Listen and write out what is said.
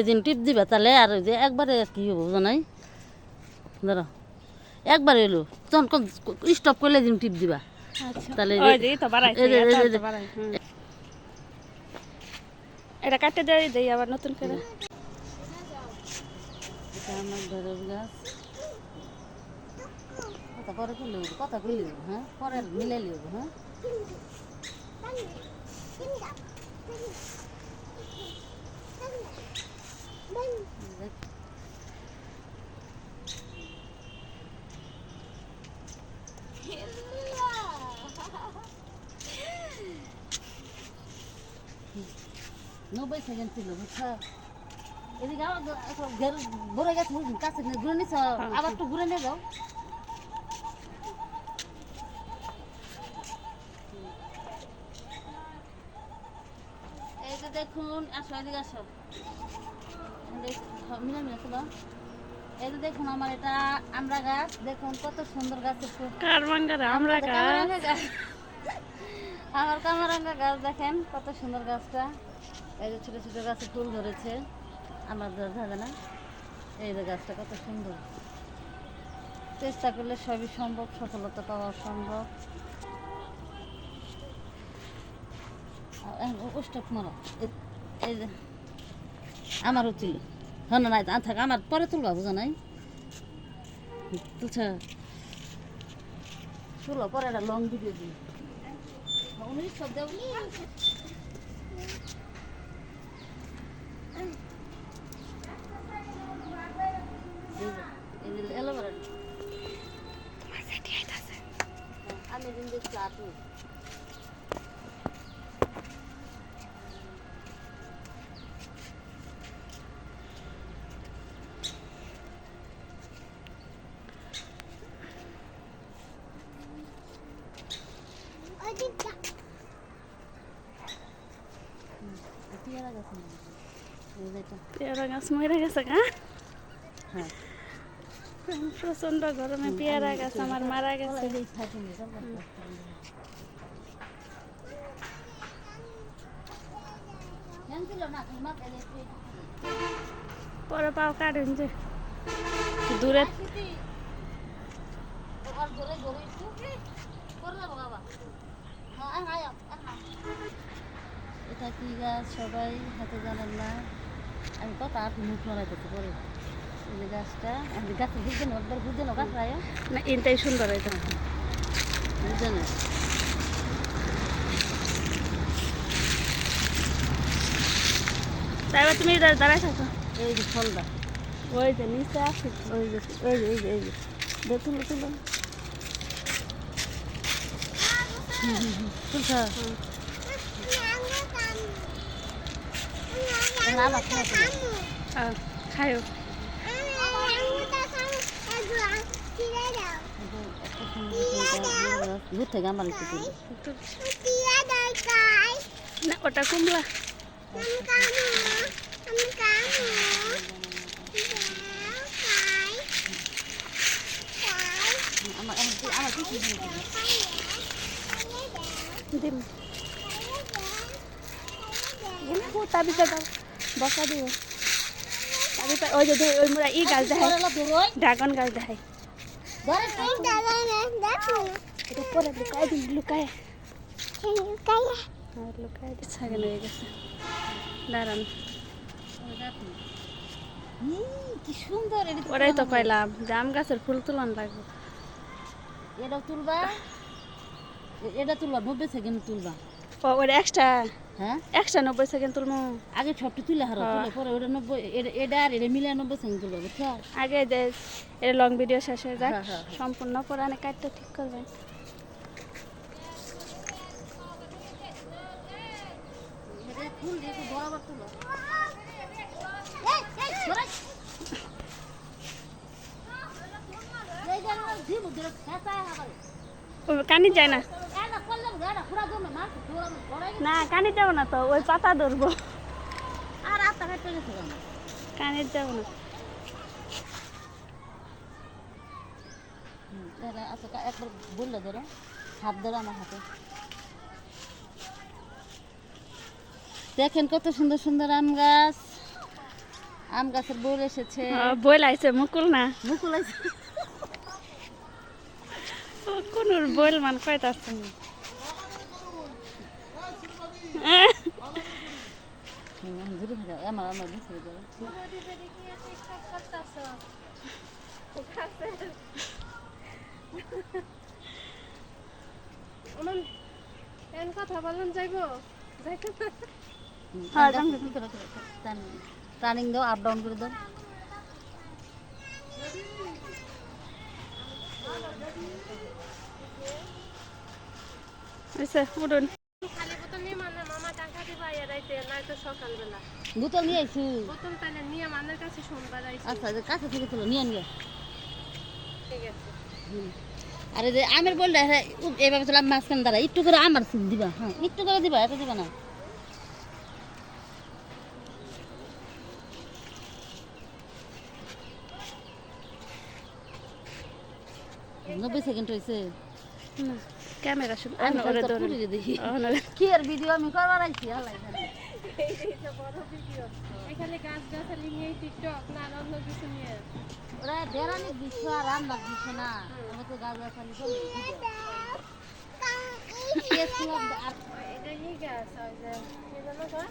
এদিন টিপ দিবা তাহলে আর ওই যে একবারে কি হবো জানাই ধরো একবার এলো তখন স্টপ করলে এদিন টিপ দিবা তাহলে এটা কাটতে দেয় দেই আবার নতুন করে এটা আমার ঢেঁড়স গাছ কথা পরে করলে কথা কইলে হ্যাঁ পরে মিলে লিব হ্যাঁ নব্বই সেকেন্ড ছিল বুঝছো এদিকে আবার ঘুরে গেছে কাছে ঘুরে নিছ আবার একটু ঘুরে নিয়ে যাও এই যে দেখুন আসো এদিকে আসো মিলে মিলে তো এই যে দেখুন আমার এটা আমরা গাছ দেখুন কত সুন্দর গাছের ফুল আমরা গাছ আমার কামরাঙ্গা গাছ দেখেন কত সুন্দর গাছটা এই যে ছোট ছোট গাছে ফুল ধরেছে আমার ধরে না এই যে গাছটা কত সুন্দর চেষ্টা করলে সবই সম্ভব সফলতা পাওয়া সম্ভব ওস্টক মারো এই যে আমারও তুলি হ্যাঁ না নাই থাক আমার পরে তুলবা বুঝো নাই তুলছ তুলো পরে একটা লং ভিডিও দিই উনি সব দেব এলো বড় আমি দিন দেখছি আপনি পেয়ারা গাছ মরে গেছে গা প্রচন্ড গরমে পেয়ারা গাছ আমার মারা গেছে পরে পাও কাটেন যে দূরে এটা কি গাছ সবাই হাতে জানেন না আমি কত আর মুখ মারাইতেছি পরে এই যে গাছটা গাছের বুঝতে না একবার বুঝতে না গাছ রায় না এটাই সুন্দর এটা বুঝতে না তাই তুমি দাঁড়াই থাকো এই যে ফলটা ওই যে নিচে আছে ওই যে এই যে এই যে এই যে দেখুন তুলো তুলছ খায়ো দূর থেকে আমার একটু তুলি না ওটা কুমড়া দিম তাবিজটা দাও বসা দিও তাবিজটা ওই যে ওই মোরা ই গাছ দেখায় ড্রাগন গাছ দেখায় এটা পরে লুকায় দিন লুকায় লুকায় দিচ্ছে কেন হয়ে গেছে দাঁড়ান কি সুন্দর ওরাই তো কইলাম জাম গাছের ফুল তুলন লাগবে এটা তুলবা এটা তুলবা 90 সেকেন্ড তুলবা ও ওটা এক্সট্রা হ্যাঁ এক্সট্রা 90 সেকেন্ড তুলমু আগে ছোট্ট তুলে হারো তুলে পরে ওটা 90 এটা আর এটা মিলে 90 সেকেন্ড তুলবা বুঝছো আগে যে এটা লং ভিডিও শেষ হয়ে যাক সম্পূর্ণ পুরানে কাটটা ঠিক করবেন এটা ফুল দিয়ে বরাবর তুলো কানি যায় না না কানি যাব না তো ওই পাতা ধরবো আর আত্মা কাটতে গেছে কানি যাব না একবার বললে ধরো হাত ধরো আমার হাতে দেখেন কত সুন্দর সুন্দর আম গাছ। আম গাছের বোল এসেছে, বই লাইছে মুকুল না মুকুল আছে। কোন বইল মান কয়টা আছে দূরে থাকা আমার আমার বুঝতে যাবে। কথা বললাম যাইবো হ্যাঁ, টার্নিং দাও, আপ ডাউন করে দাও। আচ্ছা উঠুন খালি বোতল নিয়ে মানে মামা টাকা দিবা এরাইতে নয়তো সকালবেলা বোতল নিয়ে আইছি। বোতল তাহলে নিয়ে মানের কাছে সোমবার আইছি। আচ্ছা যে কাছে থেকে তুলো নিয়ে নিয়ে। ঠিক আছে আরে যে আমের বললে এইভাবে চলে মাঝখানে দাঁড়া, একটু করে আমার সিল দিবা। হ্যাঁ একটু করে দিবা, এত দিবা না। 90 সেকেন্ড হয়েছে। না ক্যামেরা শুধু আমি ওরে তো ধরে পুরিয়ে দেখি ওরে কি আর ভিডিও আমি করবার আইছি। আল্লাহ জানে। এই তো বড় ভিডিও এখানে গাছ গাছালি নিয়ে টিকটক না আর অন্য কিছু নিয়ে ওরা বেড়ানি দিচ্ছ আর রান্নার দিচ্ছ না, আমি তো গাছ গাছালি চলে এটা কি গাছ ওই যে কি জানো গা